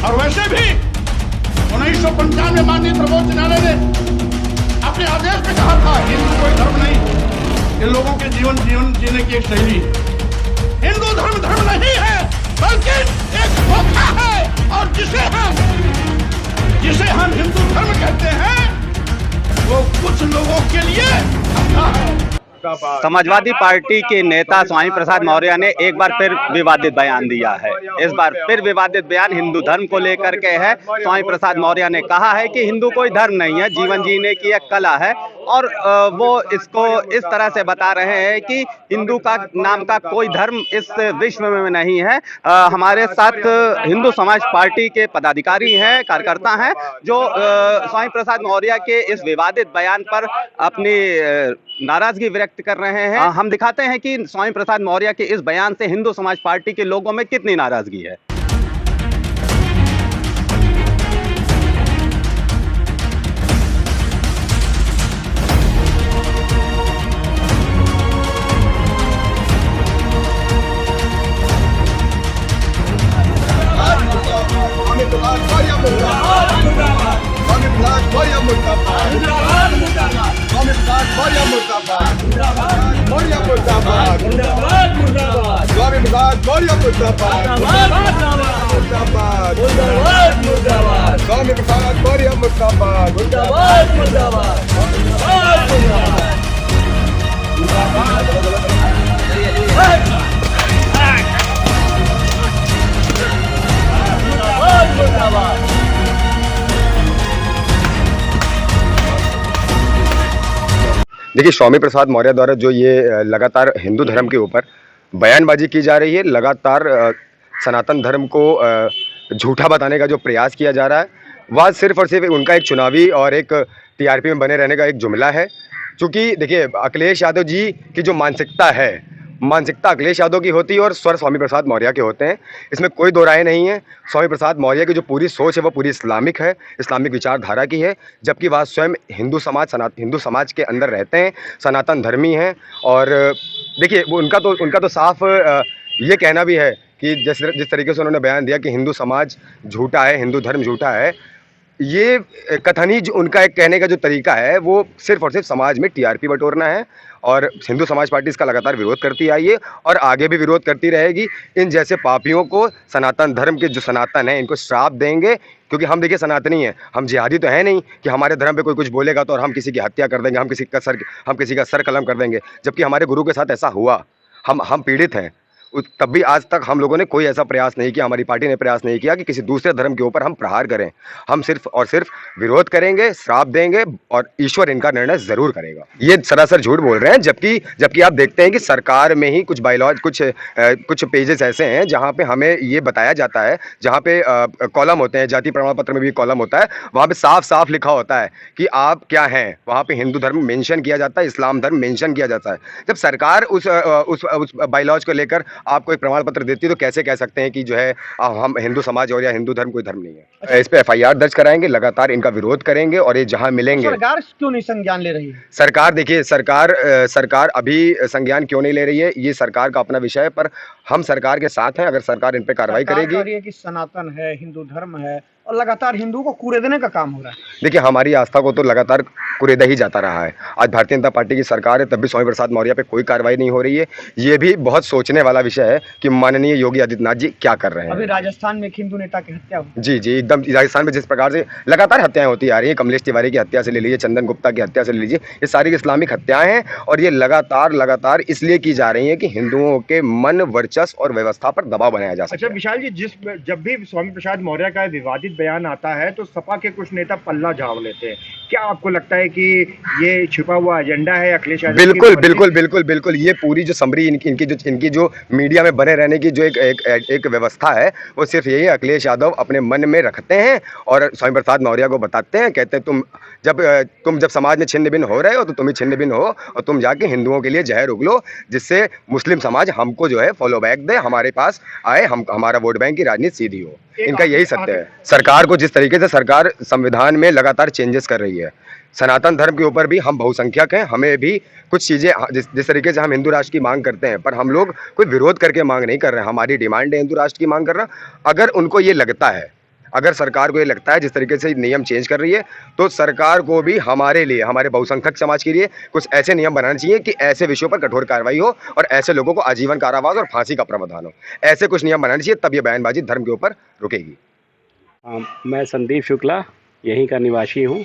और वैसे भी 1995 में माननीय सर्वोच्च न्यायालय ने अपने आदेश में कहा था हिंदू कोई धर्म नहीं, ये लोगों के जीवन जीने की एक शैली है। हिंदू धर्म धर्म नहीं है बल्कि एक धोखा है, और जिसे हम हिंदू धर्म कहते हैं वो कुछ लोगों के लिए धोखा है। समाजवादी पार्टी के नेता स्वामी प्रसाद मौर्य ने एक बार फिर विवादित बयान दिया है। इस बार फिर विवादित बयान हिंदू धर्म को लेकर के है। स्वामी प्रसाद मौर्य ने कहा है कि हिंदू कोई धर्म नहीं है, जीवन जीने की एक कला है, और वो इसको इस तरह से बता रहे हैं कि हिंदू का नाम का कोई धर्म इस विश्व में नहीं है। हमारे साथ हिंदू समाज पार्टी के पदाधिकारी हैं, कार्यकर्ता हैं, जो स्वामी प्रसाद मौर्य के इस विवादित बयान पर अपनी नाराजगी व्यक्त कर रहे हैं। हम दिखाते हैं कि स्वामी प्रसाद मौर्य के इस बयान से हिंदू समाज पार्टी के लोगों में कितनी नाराजगी है। देखिए, स्वामी प्रसाद मौर्य द्वारा जो ये लगातार हिंदू धर्म के ऊपर बयानबाजी की जा रही है, लगातार सनातन धर्म को झूठा बताने का जो प्रयास किया जा रहा है, वह सिर्फ और सिर्फ उनका एक चुनावी और एक टीआरपी में बने रहने का एक जुमला है। क्योंकि देखिए, अखिलेश यादव जी की जो मानसिकता अखिलेश यादव की होती है और स्वर स्वामी प्रसाद मौर्य के होते हैं, इसमें कोई दो राय नहीं है। स्वामी प्रसाद मौर्य की जो पूरी सोच है वो पूरी इस्लामिक है, इस्लामिक विचारधारा की है, जबकि वह स्वयं हिंदू समाज के अंदर रहते हैं, सनातन धर्मी हैं। और देखिए, वो उनका तो साफ ये कहना भी है कि जिस तरीके से उन्होंने बयान दिया कि हिंदू समाज झूठा है, हिंदू धर्म झूठा है, ये कथन ही जो उनका एक कहने का जो तरीका है वो सिर्फ और सिर्फ समाज में टीआरपी बटोरना है। और हिंदू समाज पार्टी इसका लगातार विरोध करती आई है और आगे भी विरोध करती रहेगी। इन जैसे पापियों को सनातन धर्म के जो सनातन है इनको श्राप देंगे, क्योंकि हम देखिए सनातनी हैं, हम जिहादी तो है नहीं कि हमारे धर्म पे कोई कुछ बोलेगा तो और हम किसी की हत्या कर देंगे, हम किसी का सर कलम कर देंगे। जबकि हमारे गुरु के साथ ऐसा हुआ, हम पीड़ित हैं। तब भी आज तक हम लोगों ने कोई ऐसा प्रयास नहीं किया, हमारी पार्टी ने प्रयास नहीं किया कि किसी दूसरे धर्म के ऊपर हम प्रहार करें। हम सिर्फ और सिर्फ विरोध करेंगे, श्राप देंगे और ईश्वर इनका निर्णय जरूर करेगा। ये सरासर झूठ बोल रहे हैं। जबकि आप देखते हैं कि सरकार में ही कुछ पेजेस ऐसे हैं जहां पे हमें ये बताया जाता है, जहां पे कॉलम होते हैं, जाति प्रमाण पत्र में भी कॉलम होता है, वहां पे साफ साफ लिखा होता है कि आप क्या हैं। वहां पे हिंदू धर्म मेंशन किया जाता है, इस्लाम धर्म मेंशन किया जाता है। जब सरकार उस बायलॉज को लेकर आपको एक प्रमाण पत्र देती है तो कैसे कह सकते हैं कि जो है हम हिंदू समाज और या हिंदू धर्म कोई धर्म नहीं है। इस पे एफआईआर दर्ज कराएंगे, लगातार इनका विरोध करेंगे और ये जहां मिलेंगे। सरकार क्यों नहीं संज्ञान ले रही है? सरकार देखिए, सरकार अभी संज्ञान क्यों नहीं ले रही है, ये सरकार का अपना विषय है, पर हम सरकार के साथ हैं। अगर सरकार इन पे कार्रवाई करेगी। कि सनातन है, हिंदू धर्म है और लगातार हिंदू को कुरेदने का काम हो रहा है। देखिए, हमारी आस्था को तो लगातार कुरेदा ही जाता रहा है। आज भारतीय जनता पार्टी की सरकार है, तब भी स्वामी प्रसाद मौर्य पे कोई कार्रवाई नहीं हो रही है। ये भी बहुत सोचने वाला विषय है कि माननीय योगी आदित्यनाथ जी क्या कर रहे हैं। अभी राजस्थान में एक हिंदू नेता की हत्या हुई। जी, एकदम। राजस्थान में जिस प्रकार से लगातार हत्याएं होती आ रही है, कमलेश तिवारी की हत्या से ले लीजिए, चंदन गुप्ता की हत्या से ले लीजिए, ये सारी इस्लामिक हत्याएं हैं और ये लगातार इसलिए की जा रही है कि हिंदुओं के मन, वर्चस्व और व्यवस्था पर दबाव बनाया जा सके। अच्छा विशाल जी, जब भी स्वामी प्रसाद मौर्य का विवादित बयान आता है तो सपा के कुछ नेता पल्ला झाड़ लेते हैं। क्या आपको लगता है कि ये छिपा हुआ एजेंडा है अखिलेश यादव? बिल्कुल। ये पूरी जो समरी इनकी जो मीडिया में बने रहने की जो एक व्यवस्था है, वो सिर्फ यही अखिलेश यादव अपने मन में रखते हैं और स्वामी प्रसाद मौर्य को बताते हैं, कहते हैं तुम जब समाज में छिन्न भिन्न हो रहे हो तो तुम ही छिन्न भिन्न हो और तुम जाके हिंदुओं के लिए जहर उगलो, जिससे मुस्लिम समाज हमको जो है फॉलो बैक दे, हमारे पास आए, हमारा वोट बैंक की राजनीति सीधी हो। इनका यही सत्य है। सरकार को जिस तरीके से सरकार संविधान में लगातार चेंजेस कर रही है, सनातन धर्म के ऊपर भी हम बहुसंख्यक हैं, हमें भी कुछ चीज़ें जिस तरीके से हम हिंदू राष्ट्र की मांग करते हैं, पर हम लोग कोई विरोध करके मांग नहीं कर रहे हैं। हमारी डिमांड है हिंदू राष्ट्र की मांग करना। अगर उनको ये लगता है, अगर सरकार को ये लगता है जिस तरीके से नियम चेंज कर रही है, तो सरकार को भी हमारे लिए, हमारे बहुसंख्यक समाज के लिए कुछ ऐसे नियम बनाने चाहिए कि ऐसे विषयों पर कठोर कार्रवाई हो और ऐसे लोगों को आजीवन कारावास और फांसी का प्रावधान हो। ऐसे कुछ नियम बनाने चाहिए, तब ये बयानबाजी धर्म के ऊपर रुकेगी। मैं संदीप शुक्ला यहीं का निवासी हूँ।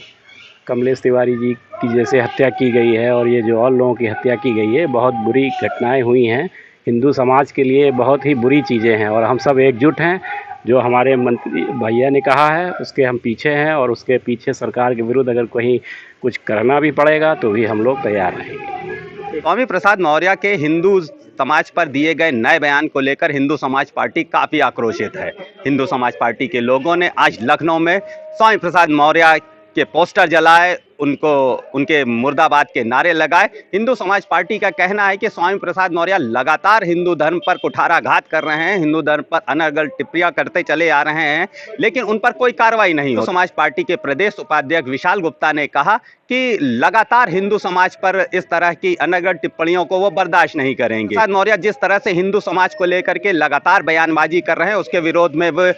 कमलेश तिवारी जी की जैसे हत्या की गई है और ये जो और लोगों की हत्या की गई है, बहुत बुरी घटनाएं हुई हैं। हिंदू समाज के लिए बहुत ही बुरी चीज़ें हैं और हम सब एकजुट हैं। जो हमारे मंत्री भैया ने कहा है उसके हम पीछे हैं और उसके पीछे सरकार के विरुद्ध अगर कहीं कुछ करना भी पड़ेगा तो भी हम लोग तैयार रहेंगे। स्वामी प्रसाद मौर्य के हिंदू समाज पर दिए गए नए बयान को लेकर हिंदू समाज पार्टी काफ़ी आक्रोशित है। हिंदू समाज पार्टी के लोगों ने आज लखनऊ में स्वामी प्रसाद मौर्य के पोस्टर जलाए, उनके मुर्दाबाद के नारे लगाए। हिंदू समाज पार्टी का कहना है कि स्वामी प्रसाद मौर्य लगातार हिंदू धर्म पर कुठाराघात कर रहे हैं, हिंदू धर्म पर अनर्गल टिप्पणियां करते चले आ रहे हैं, लेकिन उन पर कोई कार्रवाई नहीं हो। समाज पार्टी के प्रदेश उपाध्यक्ष विशाल गुप्ता ने कहा कि लगातार हिंदू समाज पर इस तरह की अनर्गल टिप्पणियों को वो बर्दाश्त नहीं करेंगे। प्रसाद मौर्य जिस तरह से हिंदू समाज को लेकर के लगातार बयानबाजी कर रहे हैं, उसके विरोध में वो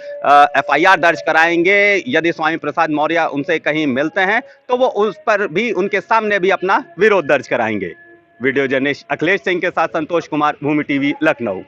FIR दर्ज कराएंगे। यदि स्वामी प्रसाद मौर्य उनसे कहीं मिलते हैं तो वो उस पर भी, उनके सामने भी अपना विरोध दर्ज कराएंगे। वीडियो जर्नलिस्ट अखिलेश सिंह के साथ संतोष कुमार, भूमि TV, लखनऊ।